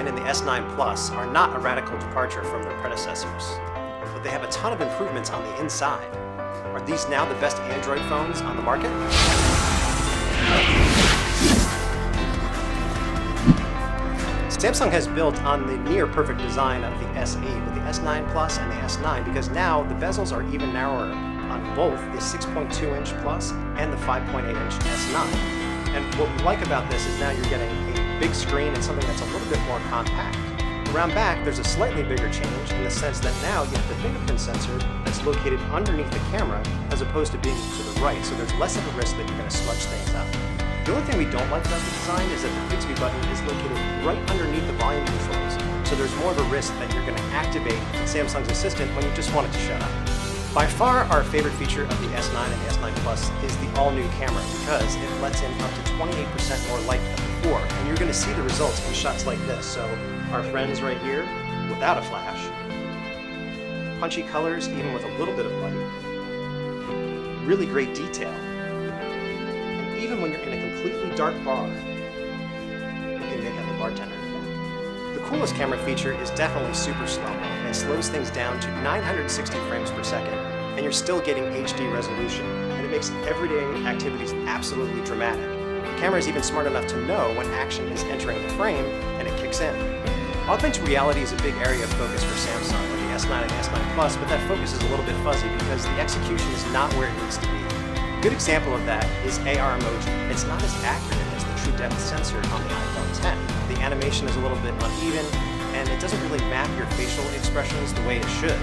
S9 and the S9 Plus are not a radical departure from their predecessors, but they have a ton of improvements on the inside. Are these now the best Android phones on the market? Samsung has built on the near-perfect design of the S8 with the S9 Plus and the S9 because now the bezels are even narrower on both the 6.2-inch Plus and the 5.8-inch S9. And what we like about this is now you're getting a big screen and something that's a little bit more compact. Around back, there's a slightly bigger change in the sense that now you have the fingerprint sensor that's located underneath the camera as opposed to being to the right, so there's less of a risk that you're going to smudge things up. The only thing we don't like about the design is that the Bixby button is located right underneath the volume controls, so there's more of a risk that you're going to activate Samsung's Assistant when you just want it to shut up. By far, our favorite feature of the S9 and the S9 Plus is the all-new camera because it lets in up to 28% more light than before, and you're going to see the results in shots like this. So our friends right here, without a flash, punchy colors even with a little bit of light, really great detail. Even when you're in a completely dark bar, you can make out the bartender in the back. The coolest camera feature is definitely super slow-mo and slows things down to 960 frames per second, and you're still getting HD resolution, and it makes everyday activities absolutely dramatic. The camera is even smart enough to know when action is entering the frame, and it kicks in. Augmented reality is a big area of focus for Samsung with the S9 and the S9 Plus, but that focus is a little bit fuzzy because the execution is not where it needs to be. A good example of that is AR emoji. It's not as accurate as the true depth sensor on the iPhone X. The animation is a little bit uneven, and it doesn't really map your facial expressions the way it should.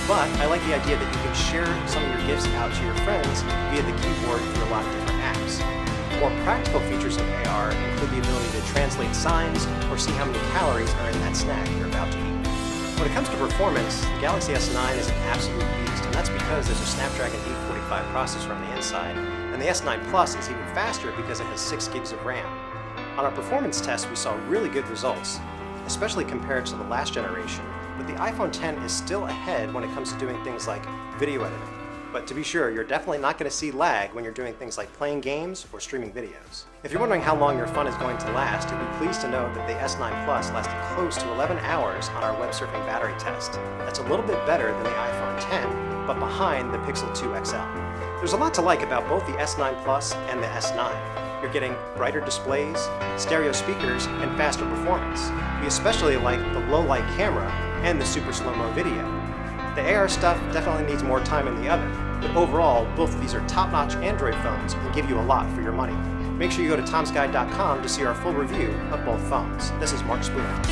But I like the idea that you can share some of your gifts out to your friends via the keyboard through a lot of different apps. More practical features of AR include the ability to translate signs or see how many calories are in that snack you're about to eat. When it comes to performance, the Galaxy S9 is an absolute beast, and that's because there's a Snapdragon 845 processor on the inside, and the S9 Plus is even faster because it has 6 gigs of RAM. On our performance test, we saw really good results, especially compared to the last generation, but the iPhone X is still ahead when it comes to doing things like video editing. But to be sure, you're definitely not going to see lag when you're doing things like playing games or streaming videos. If you're wondering how long your fun is going to last, you'll be pleased to know that the S9 Plus lasted close to 11 hours on our web surfing battery test. That's a little bit better than the iPhone X, but behind the Pixel 2 XL. There's a lot to like about both the S9 Plus and the S9. You're getting brighter displays, stereo speakers, and faster performance. We especially like the low-light camera and the super slow-mo video. The AR stuff definitely needs more time in the oven, but overall, both of these are top-notch Android phones and give you a lot for your money. Make sure you go to tomsguide.com to see our full review of both phones. This is Mark Spooner.